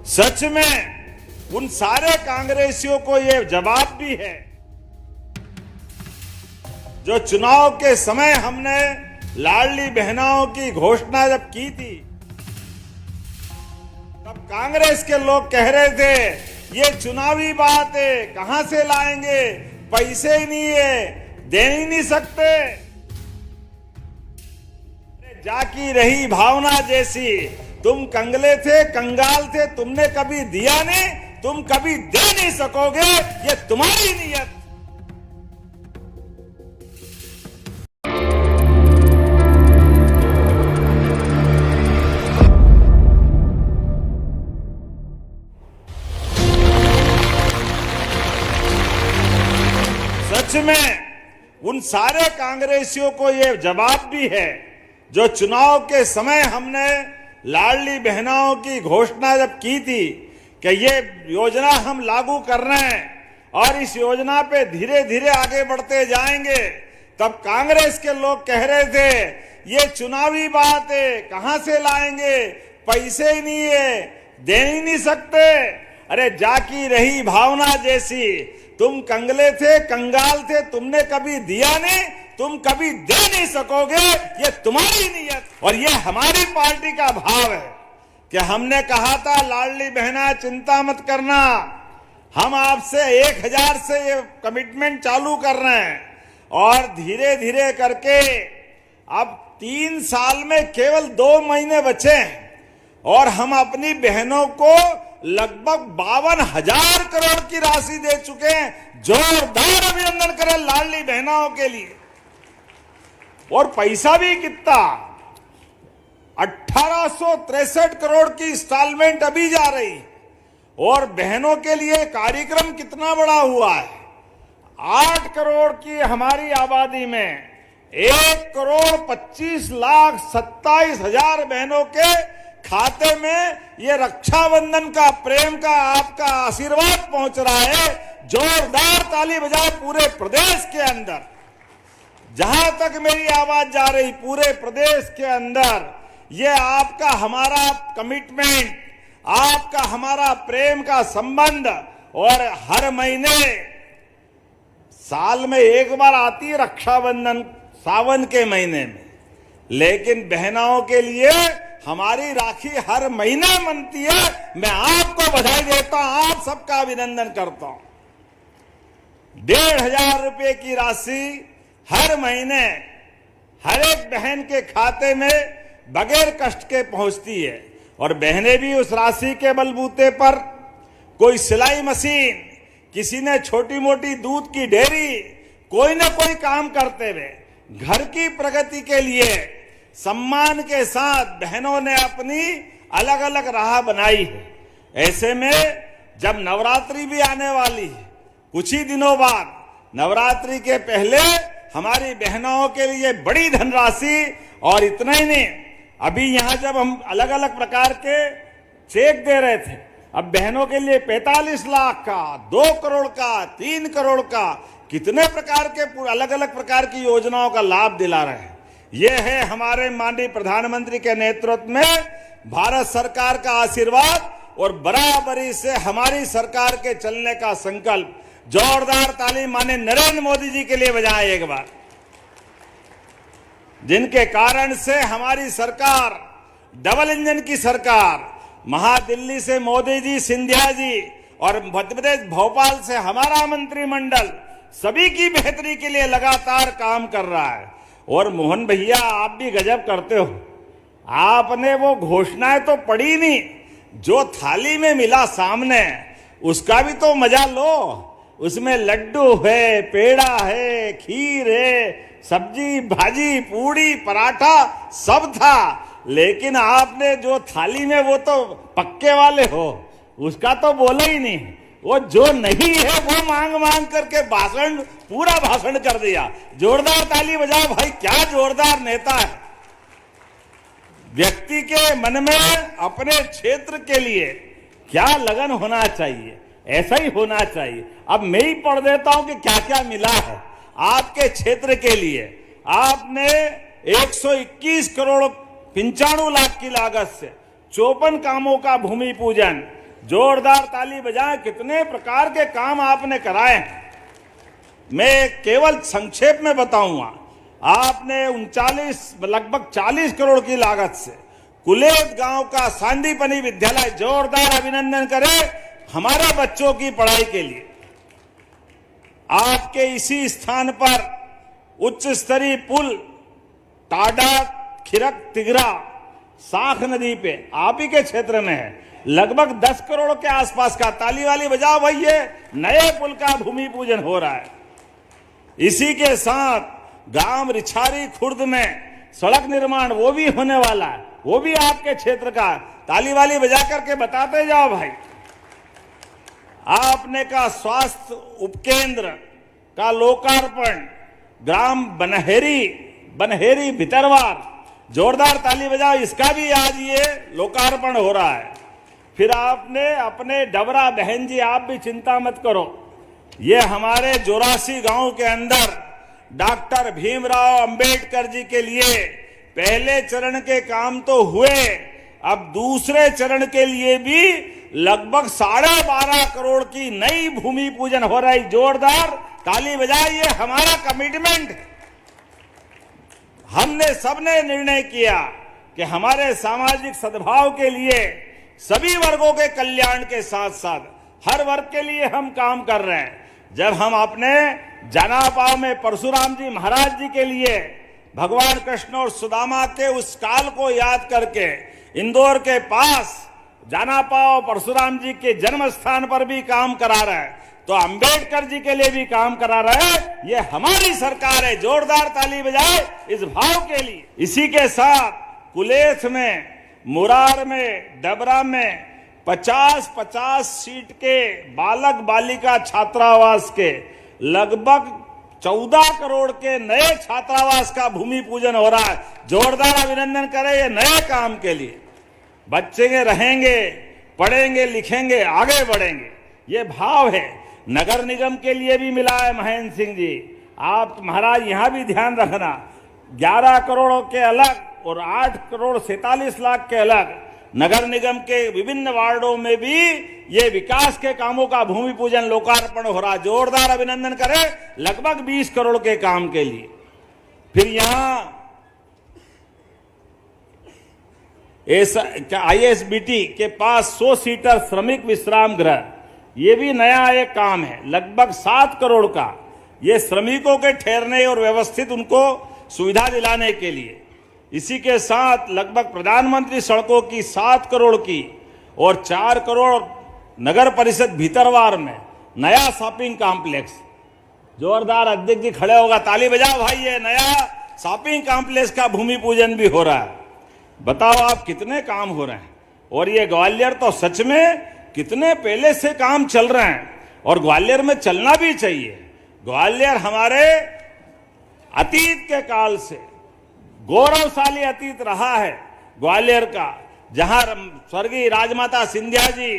सच में उन सारे कांग्रेसियों को ये जवाब भी है जो चुनाव के समय हमने लाडली बहनाओं की घोषणा जब की थी तब कांग्रेस के लोग कह रहे थे ये चुनावी बात है, कहां से लाएंगे, पैसे ही नहीं है, दे ही नहीं सकते। जाकी रही भावना जैसी, तुम कंगले थे, कंगाल थे, तुमने कभी दिया नहीं, तुम कभी दे नहीं सकोगे, ये तुम्हारी नीयत। सच में उन सारे कांग्रेसियों को ये जवाब भी है जो चुनाव के समय हमने लाडली बहनाओं की घोषणा जब की थी कि ये योजना हम लागू कर रहे हैं और इस योजना पे धीरे धीरे आगे बढ़ते जाएंगे, तब कांग्रेस के लोग कह रहे थे ये चुनावी बात है, कहां से लाएंगे, पैसे ही नहीं है, दे ही नहीं सकते। अरे जाकी रही भावना जैसी, तुम कंगले थे, कंगाल थे, तुमने कभी दिया नहीं, तुम कभी दे नहीं सकोगे, ये तुम्हारी नीयत। और ये हमारी पार्टी का भाव है कि हमने कहा था लाडली बहना चिंता मत करना, हम आपसे 1000 से ये कमिटमेंट चालू कर रहे हैं और धीरे धीरे करके अब 3 साल में केवल 2 महीने बचे हैं और हम अपनी बहनों को लगभग 52,000 करोड़ की राशि दे चुके हैं। जोरदार अभिनंदन करें लाडली बहनाओं के लिए। और पैसा भी कितना, 1863 करोड़ की इंस्टॉलमेंट अभी जा रही और बहनों के लिए कार्यक्रम कितना बड़ा हुआ है। 8 करोड़ की हमारी आबादी में 1,25,27,000 बहनों के खाते में ये रक्षाबंधन का, प्रेम का, आपका आशीर्वाद पहुंच रहा है। जोरदार ताली बजाओ पूरे प्रदेश के अंदर, जहां तक मेरी आवाज जा रही पूरे प्रदेश के अंदर ये आपका हमारा कमिटमेंट, आपका हमारा प्रेम का संबंध। और हर महीने साल में एक बार आती है रक्षाबंधन, सावन के महीने में, लेकिन बहनाओं के लिए हमारी राखी हर महीने बनती है। मैं आपको बधाई देता हूं, आप सबका अभिनंदन करता हूं। 1,500 रुपए की राशि हर महीने हर एक बहन के खाते में बगैर कष्ट के पहुंचती है और बहनें भी उस राशि के बलबूते पर कोई सिलाई मशीन, किसी ने छोटी मोटी दूध की डेयरी, कोई ना कोई काम करते हुए घर की प्रगति के लिए सम्मान के साथ बहनों ने अपनी अलग अलग राह बनाई है। ऐसे में जब नवरात्रि भी आने वाली है, कुछ ही दिनों बाद नवरात्रि के पहले हमारी बहनों के लिए बड़ी धनराशि, और इतना ही नहीं, अभी यहां जब हम अलग अलग प्रकार के चेक दे रहे थे, अब बहनों के लिए 45 लाख का, 2 करोड़ का, 3 करोड़ का, कितने प्रकार के अलग अलग प्रकार की योजनाओं का लाभ दिला रहे हैं। ये है हमारे माननीय प्रधानमंत्री के नेतृत्व में भारत सरकार का आशीर्वाद और बराबरी से हमारी सरकार के चलने का संकल्प। जोरदार ताली माननीय नरेंद्र मोदी जी के लिए बजाएं एक बार, जिनके कारण से हमारी सरकार डबल इंजन की सरकार, महादिल्ली से मोदी जी, सिंधिया जी और मध्य प्रदेश भोपाल से हमारा मंत्रिमंडल सभी की बेहतरी के लिए लगातार काम कर रहा है। और मोहन भैया आप भी गजब करते हो, आपने वो घोषणाएं तो पढ़ी नहीं, जो थाली में मिला सामने उसका भी तो मजा लो। उसमें लड्डू है, पेड़ा है, खीर है, सब्जी भाजी, पूड़ी पराठा सब था, लेकिन आपने जो थाली में, वो तो पक्के वाले हो, उसका तो बोला ही नहीं। वो जो नहीं है वो मांग मांग करके भाषण, पूरा भाषण कर दिया। जोरदार ताली बजाओ भाई, क्या जोरदार नेता है। व्यक्ति के मन में अपने क्षेत्र के लिए क्या लगन होना चाहिए, ऐसा ही होना चाहिए। अब मैं ही पढ़ देता हूं कि क्या क्या मिला है आपके क्षेत्र के लिए। आपने 121 करोड़ 95 लाख की लागत से 54 कामों का भूमि पूजन, जोरदार ताली बजाएं। कितने प्रकार के काम आपने कराए हैं। मैं केवल संक्षेप में बताऊंगा। आपने 39 लगभग 40 करोड़ की लागत से कुलेत गांव का सांदीपनी विद्यालय, जोरदार अभिनंदन करें हमारे बच्चों की पढ़ाई के लिए। आपके इसी स्थान पर उच्च स्तरीय पुल टाडा खिरक तिगरा साख नदी पे आप ही के क्षेत्र में है, लगभग 10 करोड़ के आसपास का। ताली वाली बजाओ भाई, ये नए पुल का भूमि पूजन हो रहा है। इसी के साथ गांव रिछारी खुर्द में सड़क निर्माण वो भी होने वाला है, वो भी आपके क्षेत्र का। ताली वाली बजा करके बताते जाओ भाई। आपने का स्वास्थ्य उपकेंद्र का लोकार्पण ग्राम बनहेरी भितरवार, जोरदार ताली बजाओ, इसका भी आज ये लोकार्पण हो रहा है। फिर आपने अपने डबरा बहन जी, आप भी चिंता मत करो, ये हमारे 84 गांव के अंदर डॉक्टर भीमराव अंबेडकर जी के लिए पहले चरण के काम तो हुए, अब दूसरे चरण के लिए भी लगभग 12.5 करोड़ की नई भूमि पूजन हो रही। जोरदार ताली बजाइए। हमारा कमिटमेंट, हमने सबने निर्णय किया कि हमारे सामाजिक सद्भाव के लिए सभी वर्गों के कल्याण के साथ साथ हर वर्ग के लिए हम काम कर रहे हैं। जब हम अपने जनापाव में परशुराम जी महाराज जी के लिए भगवान कृष्ण और सुदामा के उस काल को याद करके इंदौर के पास जनापाव परशुराम जी के जन्म स्थान पर भी काम करा रहे हैं, तो अंबेडकर जी के लिए भी काम करा रहे हैं। ये हमारी सरकार है। जोरदार ताली बजाए इस भाव के लिए। इसी के साथ कुलेथ में, मुरार में, डबरा में 50-50 सीट के बालक बालिका छात्रावास के लगभग 14 करोड़ के नए छात्रावास का भूमि पूजन हो रहा है। जोरदार अभिनंदन करें ये नए काम के लिए। बच्चे रहेंगे, पढ़ेंगे, लिखेंगे, आगे बढ़ेंगे, ये भाव है। नगर निगम के लिए भी मिला है महेंद्र सिंह जी। आप महाराज यहां भी ध्यान रखना, 11 करोड़ के अलग और 8 करोड़ 47 लाख के अलग नगर निगम के विभिन्न वार्डों में भी ये विकास के कामों का भूमि पूजन लोकार्पण हो रहा। जोरदार अभिनंदन करें लगभग 20 करोड़ के काम के लिए। फिर यहां ISBT के पास 100 सीटर श्रमिक विश्राम गृह, ये भी नया एक काम है, लगभग 7 करोड़ का। ये श्रमिकों के ठहरने और व्यवस्थित उनको सुविधा दिलाने के लिए। इसी के साथ लगभग प्रधानमंत्री सड़कों की 7 करोड़ की और 4 करोड़ नगर परिषद भीतरवार में नया शॉपिंग कॉम्प्लेक्स। जोरदार अध्यक्ष जी खड़े होगा, ताली बजाओ भाई। ये नया शॉपिंग कॉम्प्लेक्स का भूमि पूजन भी हो रहा है। बताओ आप कितने काम हो रहे हैं। और ये ग्वालियर तो सच में कितने पहले से काम चल रहे हैं और ग्वालियर में चलना भी चाहिए। ग्वालियर हमारे अतीत के काल से गौरवशाली अतीत रहा है ग्वालियर का, जहां स्वर्गीय राजमाता सिंधिया जी,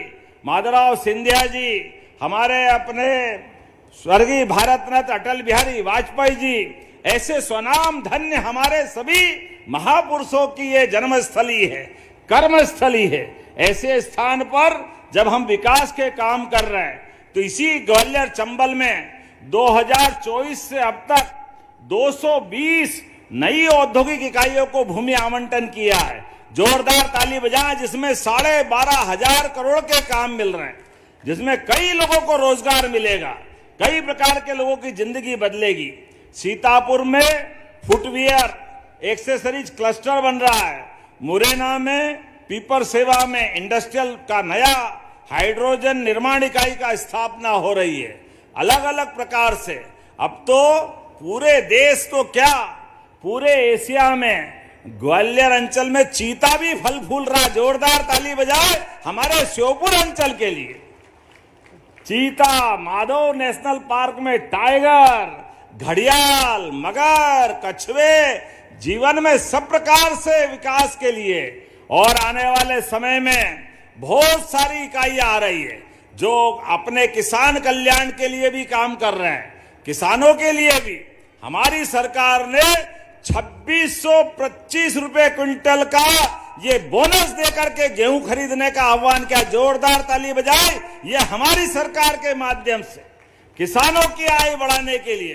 माधवराव सिंधिया जी, हमारे अपने स्वर्गीय भारत रत्न अटल बिहारी वाजपेयी जी, ऐसे स्वनाम धन्य हमारे सभी महापुरुषों की ये जन्मस्थली है, कर्मस्थली है। ऐसे स्थान पर जब हम विकास के काम कर रहे हैं, तो इसी ग्वालियर चंबल में 2024 से अब तक 220 नई औद्योगिक इकाइयों को भूमि आवंटन किया है। जोरदार ताली बजाएं, जिसमें 12,500 करोड़ के काम मिल रहे हैं, जिसमें कई लोगों को रोजगार मिलेगा, कई प्रकार के लोगों की जिंदगी बदलेगी। सीतापुर में फुटवियर एक्सेसरीज क्लस्टर बन रहा है। मुरैना में पीपर सेवा में इंडस्ट्रियल का नया हाइड्रोजन निर्माण इकाई का स्थापना हो रही है। अलग अलग प्रकार से अब तो पूरे देश तो क्या, पूरे एशिया में ग्वालियर अंचल में चीता भी फल फूल रहा। जोरदार ताली बजाए हमारे श्योपुर अंचल के लिए। चीता, माधव नेशनल पार्क में टाइगर, घड़ियाल, मगर, कछुए, जीवन में सब प्रकार से विकास के लिए। और आने वाले समय में बहुत सारी इकाइयां आ रही है जो अपने किसान कल्याण के लिए भी काम कर रहे हैं। किसानों के लिए भी हमारी सरकार ने 2625 रुपए क्विंटल का ये बोनस देकर के गेहूं खरीदने का आह्वान किया। जोरदार ताली बजाए। ये हमारी सरकार के माध्यम से किसानों की आय बढ़ाने के लिए,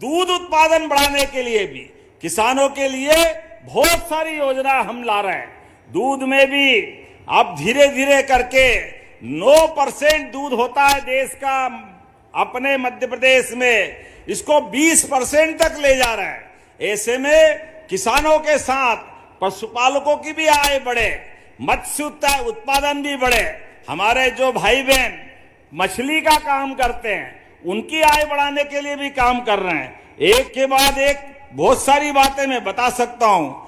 दूध उत्पादन बढ़ाने के लिए भी, किसानों के लिए बहुत सारी योजना हम ला रहे हैं। दूध में भी अब धीरे धीरे करके 9% दूध होता है देश का, अपने मध्य प्रदेश में इसको 20% तक ले जा रहा है। ऐसे में किसानों के साथ पशुपालकों की भी आय बढ़े, मत्स्य उत्पादन भी बढ़े। हमारे जो भाई बहन मछली का काम करते हैं उनकी आय बढ़ाने के लिए भी काम कर रहे हैं। एक के बाद एक बहुत सारी बातें मैं बता सकता हूं।